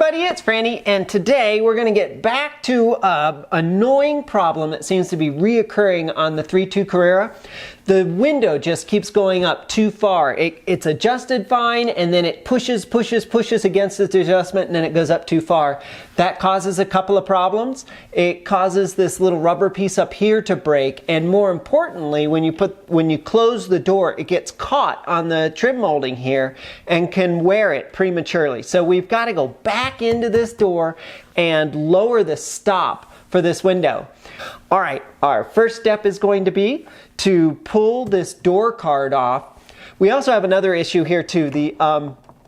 everybody, it's Franny, and today we're going to get back to an annoying problem that seems to be reoccurring on the 3.2 Carrera. The window just keeps going up too far. It's adjusted fine, and then it pushes against its adjustment, and then it goes up too far. That causes a couple of problems. It causes this little rubber piece up here to break, and more importantly, when you close the door, it gets caught on the trim molding here and can wear it prematurely. So we've got to go back into this door and lower the stop for this window. All right, our first step is going to be to pull this door card off. We also have another issue here too.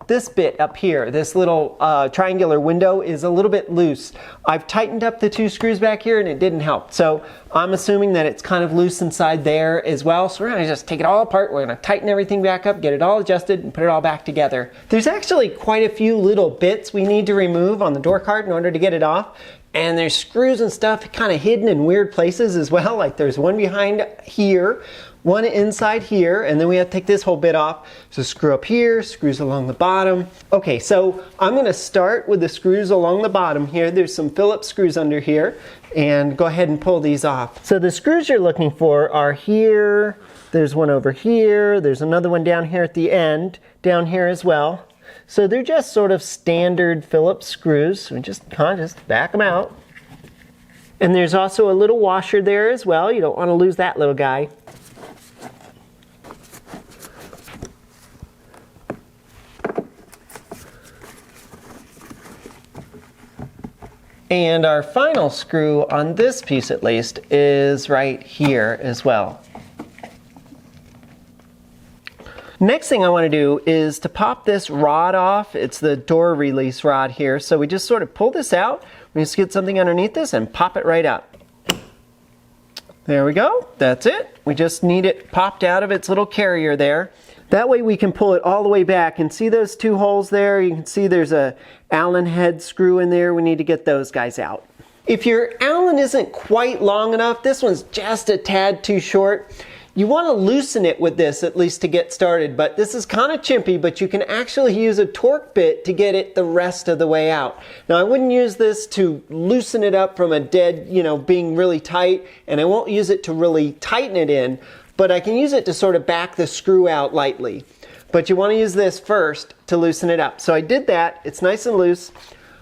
This bit up here, this little triangular window is a little bit loose. I've tightened up the two screws back here and it didn't help. So I'm assuming that it's kind of loose inside there as well. So we're gonna just take it all apart. We're gonna tighten everything back up, get it all adjusted, and put it all back together. There's actually quite a few little bits we need to remove on the door card in order to get it off. And there's screws and stuff kind of hidden in weird places as well. Like there's one behind here, one inside here, and then we have to take this whole bit off. So screw up here, screws along the bottom. Okay, so I'm gonna start with the screws along the bottom here. There's some Phillips screws under here, and go ahead and pull these off. So the screws you're looking for are here, there's one over here, there's another one down here at the end, down here as well. So they're just sort of standard Phillips screws. So just back them out. And there's also a little washer there as well. You don't want to lose that little guy. And our final screw on this piece at least is right here as well. Next thing I want to do is to pop this rod off. It's the door release rod here. So we just sort of pull this out. We just get something underneath this and pop it right up. There we go. That's it. We just need it popped out of its little carrier there. That way we can pull it all the way back. And see those two holes there? You can see there's a Allen head screw in there. We need to get those guys out. If your Allen isn't quite long enough, this one's just a tad too short. You want to loosen it with this at least to get started, but this is kind of chimpy, but you can actually use a torque bit to get it the rest of the way out. Now I wouldn't use this to loosen it up from a dead, being really tight, and I won't use it to really tighten it in, but I can use it to sort of back the screw out lightly. But you want to use this first to loosen it up. So I did that, it's nice and loose.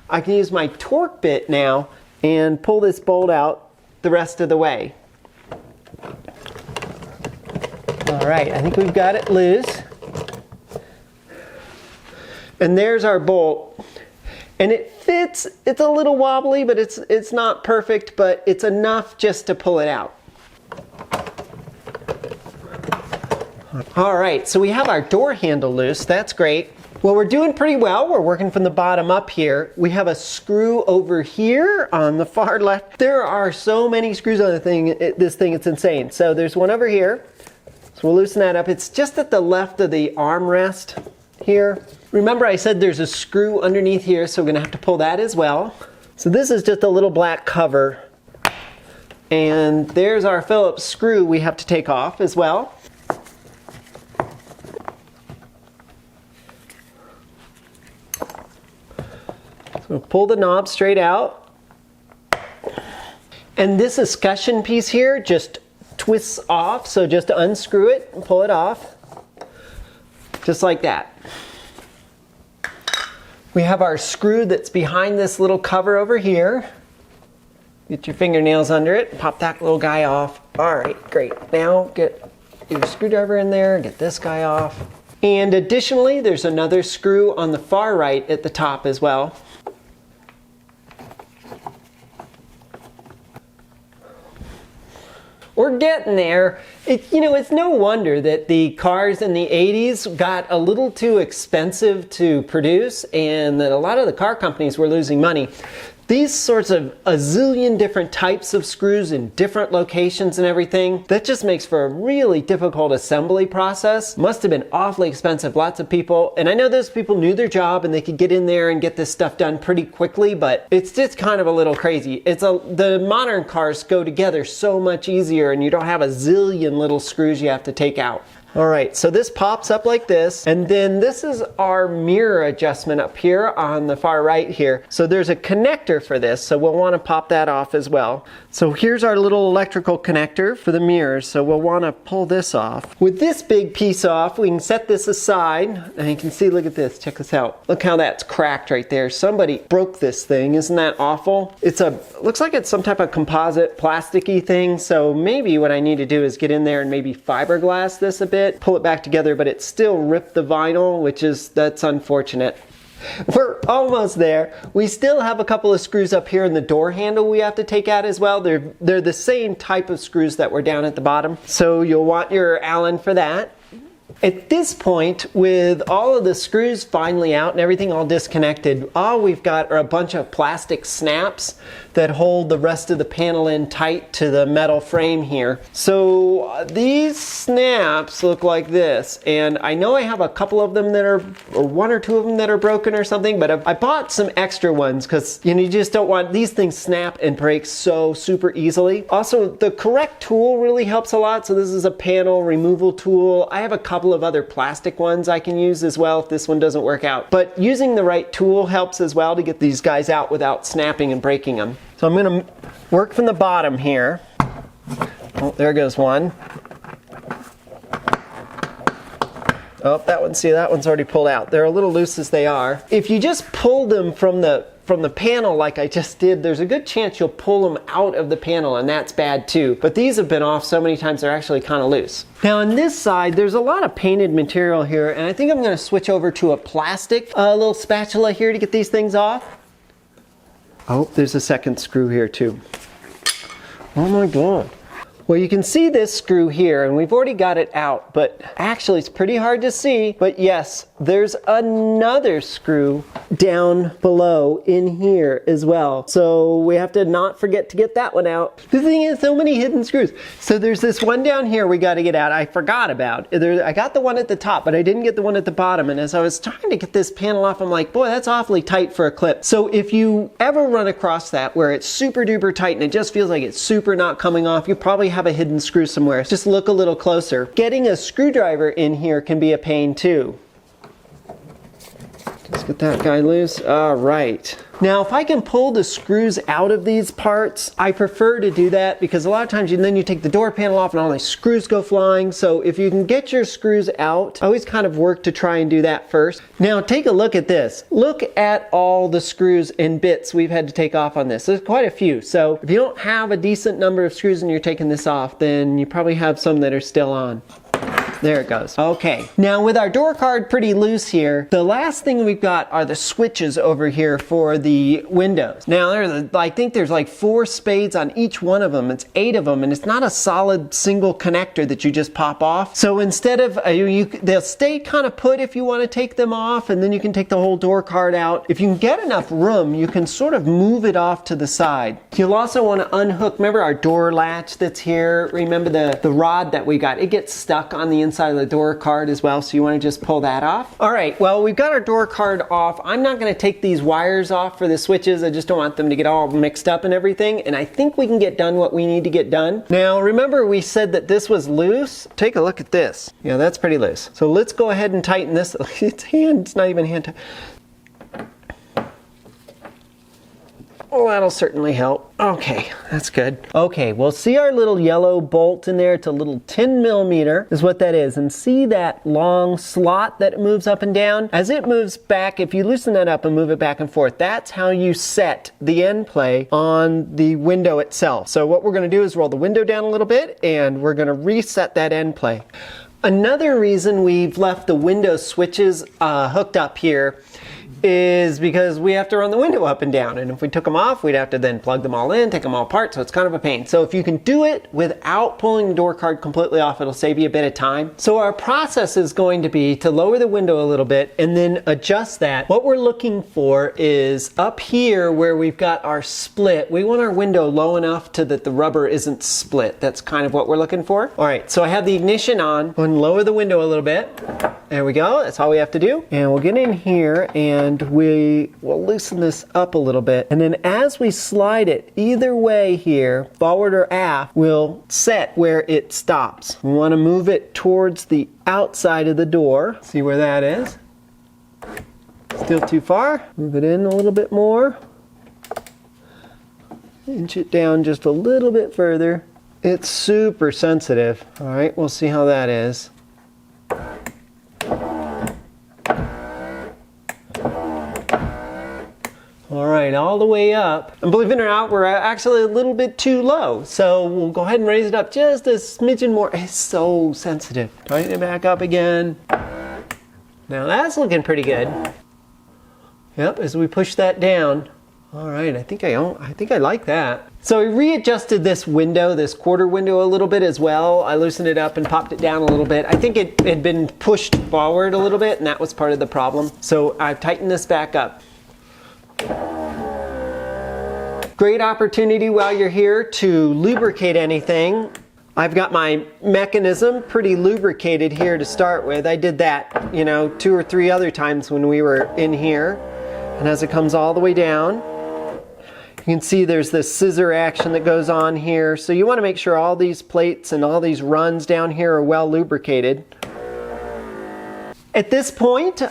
I can use my torque bit now and pull this bolt out the rest of the way. All right, I think we've got it loose. And there's our bolt. And it fits. It's a little wobbly, but it's not perfect, but it's enough just to pull it out. All right, so we have our door handle loose. That's great. Well, we're doing pretty well. We're working from the bottom up here. We have a screw over here on the far left. There are so many screws on this thing, it's insane. So there's one over here. So we'll loosen that up. It's just at the left of the armrest here. Remember I said there's a screw underneath here, so we're gonna have to pull that as well. So this is just a little black cover. And there's our Phillips screw we have to take off as well. So pull the knob straight out. And this escutcheon piece here just twists off, so just unscrew it and pull it off, just like that. We have our screw that's behind this little cover over here. Get your fingernails under it, pop that little guy off. All right, great. Now get your screwdriver in there, get this guy off. And additionally, there's another screw on the far right at the top as well. We're getting there. It's no wonder that the cars in the 80s got a little too expensive to produce and that a lot of the car companies were losing money. These sorts of a zillion different types of screws in different locations and everything, that just makes for a really difficult assembly process. Must have been awfully expensive, lots of people. And I know those people knew their job and they could get in there and get this stuff done pretty quickly, but it's just kind of a little crazy. The modern cars go together so much easier and you don't have a zillion little screws you have to take out. All right, so this pops up like this, and then this is our mirror adjustment up here on the far right here. So there's a connector for this, so we'll want to pop that off as well. So here's our little electrical connector for the mirrors, so we'll want to pull this off. With this big piece off, we can set this aside, and you can see, look at this, check this out. Look how that's cracked right there. Somebody broke this thing, isn't that awful? Looks like it's some type of composite plasticky thing, so maybe what I need to do is get in there and maybe fiberglass this a bit, pull it back together, but it still ripped the vinyl, that's unfortunate. We're almost there. We still have a couple of screws up here in the door handle we have to take out as well. They're the same type of screws that were down at the bottom, so you'll want your Allen for that. At this point, with all of the screws finally out and everything all disconnected, all we've got are a bunch of plastic snaps that hold the rest of the panel in tight to the metal frame here. So these snaps look like this, and I know I have a couple of them that are, or one or two of them that are broken or something, but I bought some extra ones because you just don't want, these things snap and break so super easily. Also, the correct tool really helps a lot. So this is a panel removal tool. I have a couple of other plastic ones I can use as well if this one doesn't work out. But using the right tool helps as well to get these guys out without snapping and breaking them. So I'm going to work from the bottom here. Oh, there goes one. Oh, that one's already pulled out. They're a little loose as they are. If you just pull them from the panel like I just did, there's a good chance you'll pull them out of the panel, and that's bad too. But these have been off so many times they're actually kind of loose. Now on this side, there's a lot of painted material here, and I think I'm going to switch over to a plastic little spatula here to get these things off. Oh, there's a second screw here too. Oh my God. Well, you can see this screw here, and we've already got it out, but actually it's pretty hard to see. But yes, there's another screw down below in here as well. So we have to not forget to get that one out. The thing is, so many hidden screws. So there's this one down here we got to get out. I forgot about. I got the one at the top, but I didn't get the one at the bottom. And as I was trying to get this panel off, I'm like, boy, that's awfully tight for a clip. So if you ever run across that where it's super duper tight and it just feels like it's super not coming off, you probably have a hidden screw somewhere. Just look a little closer. Getting a screwdriver in here can be a pain too. Let's get that guy loose. All right. Now, if I can pull the screws out of these parts, I prefer to do that because a lot of times then you take the door panel off and all these screws go flying. So if you can get your screws out, I always kind of work to try and do that first. Now, take a look at this. Look at all the screws and bits we've had to take off on this. There's quite a few. So if you don't have a decent number of screws and you're taking this off, then you probably have some that are still on. There it goes. Okay, now with our door card pretty loose here, the last thing we've got are the switches over here for the windows. Now I think there's like 4 spades on each one of them. It's 8 of them, and it's not a solid single connector that you just pop off. So instead of, they'll stay kind of put if you want to take them off, and then you can take the whole door card out. If you can get enough room, you can sort of move it off to the side. You'll also want to unhook, remember our door latch that's here? Remember the rod that we got? It gets stuck on the inside of the door card as well, so you want to just pull that off. All right, well, we've got our door card off. I'm not going to take these wires off for the switches. I just don't want them to get all mixed up and everything, and I think we can get done what we need to get done. Now, remember we said that this was loose? Take a look at this. Yeah, that's pretty loose. So let's go ahead and tighten this. It's not even hand tight. Oh, that'll certainly help. Okay, that's good. Okay, well, see our little yellow bolt in there? It's a little 10 millimeter is what that is. And see that long slot that moves up and down? As it moves back, if you loosen that up and move it back and forth, that's how you set the end play on the window itself. So what we're going to do is roll the window down a little bit, and we're going to reset that end play. Another reason we've left the window switches hooked up here is because we have to run the window up and down, and if we took them off, we'd have to then plug them all in, take them all apart, so it's kind of a pain. So if you can do it without pulling the door card completely off, it'll save you a bit of time. So our process is going to be to lower the window a little bit and then adjust that. What we're looking for is up here where we've got our split, we want our window low enough to that the rubber isn't split. That's kind of what we're looking for. All right, so I have the ignition on. Go and lower the window a little bit. There we go, that's all we have to do. And we'll get in here and and we will loosen this up a little bit. And then as we slide it either way here, forward or aft, we'll set where it stops. We want to move it towards the outside of the door. See where that is? Still too far. Move it in a little bit more. Inch it down just a little bit further. It's super sensitive. All right, we'll see how that is. All right, all the way up. And believe it or not, we're actually a little bit too low. So we'll go ahead and raise it up just a smidgen more. It's so sensitive. Tighten it back up again. Now that's looking pretty good. Yep, as we push that down. All right, I think I like that. So we readjusted this window, this quarter window a little bit as well. I loosened it up and popped it down a little bit. I think it had been pushed forward a little bit, and that was part of the problem. So I've tightened this back up. Great opportunity while you're here to lubricate anything. I've got my mechanism pretty lubricated here to start with. I did that, 2 or 3 other times when we were in here. And as it comes all the way down, you can see there's this scissor action that goes on here. So you want to make sure all these plates and all these runs down here are well lubricated. At this point,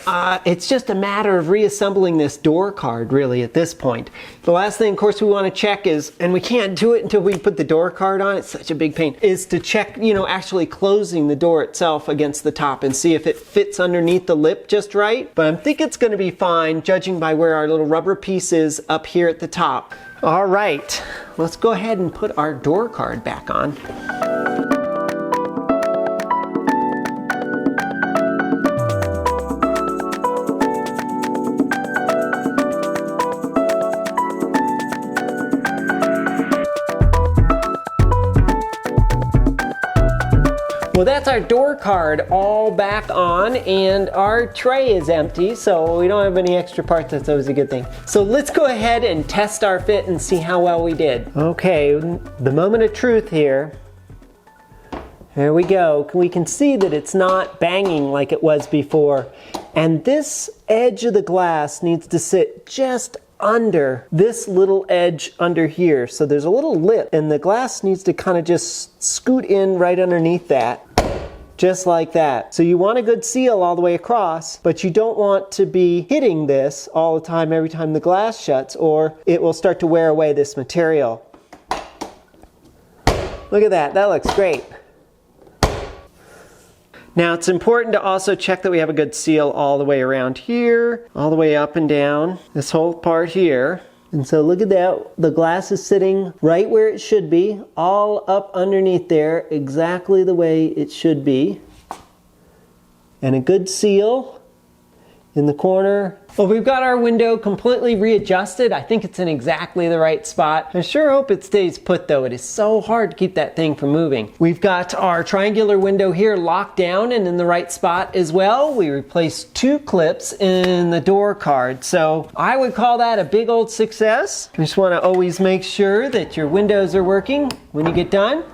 it's just a matter of reassembling this door card, really, at this point. The last thing, of course, we want to check is, and we can't do it until we put the door card on, it's such a big pain, is to check, actually closing the door itself against the top and see if it fits underneath the lip just right. But I think it's going to be fine, judging by where our little rubber piece is up here at the top. All right, let's go ahead and put our door card back on. Well, that's our door card all back on, and our tray is empty, so we don't have any extra parts. That's always a good thing. So let's go ahead and test our fit and see how well we did. Okay, the moment of truth here. There we go. We can see that it's not banging like it was before. And this edge of the glass needs to sit just under this little edge under here. So there's a little lip, and the glass needs to kind of just scoot in right underneath that. Just like that. So you want a good seal all the way across, but you don't want to be hitting this all the time every time the glass shuts, or it will start to wear away this material. Look at that, that looks great. Now it's important to also check that we have a good seal all the way around here, all the way up and down, this whole part here. And so look at that, the glass is sitting right where it should be, all up underneath there, exactly the way it should be. And a good seal in the corner. Well, we've got our window completely readjusted. I think it's in exactly the right spot. I sure hope it stays put though. It is so hard to keep that thing from moving. We've got our triangular window here locked down and in the right spot as well. We replaced 2 clips in the door card. So I would call that a big old success. You just want to always make sure that your windows are working when you get done.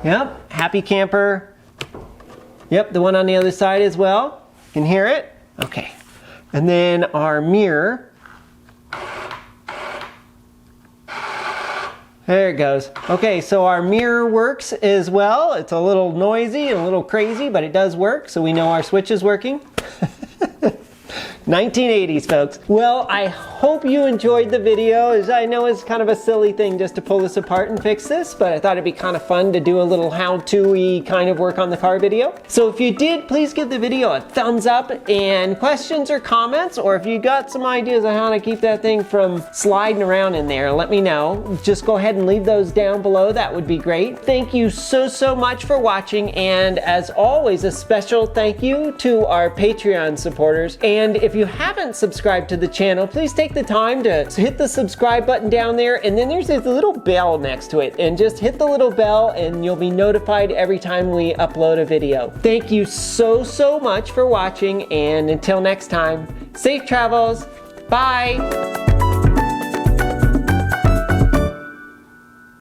Yep, happy camper. Yep, the one on the other side as well. Can hear it? Okay. And then our mirror. There it goes. Okay, so our mirror works as well. It's a little noisy and a little crazy, but it does work, so we know our switch is working. 1980s, folks. Well, I hope you enjoyed the video. As I know it's kind of a silly thing just to pull this apart and fix this, but I thought it'd be kind of fun to do a little how-to-y kind of work on the car video. So if you did, please give the video a thumbs up, and questions or comments, or if you got some ideas on how to keep that thing from sliding around in there, let me know. Just go ahead and leave those down below. That would be great. Thank you so much for watching, and as always, a special thank you to our Patreon supporters. And if you haven't subscribed to the channel, please take the time to hit the subscribe button down there, and then there's this little bell next to it, and just hit the little bell and you'll be notified every time we upload a video. Thank you so much for watching, and until next time, safe travels. Bye.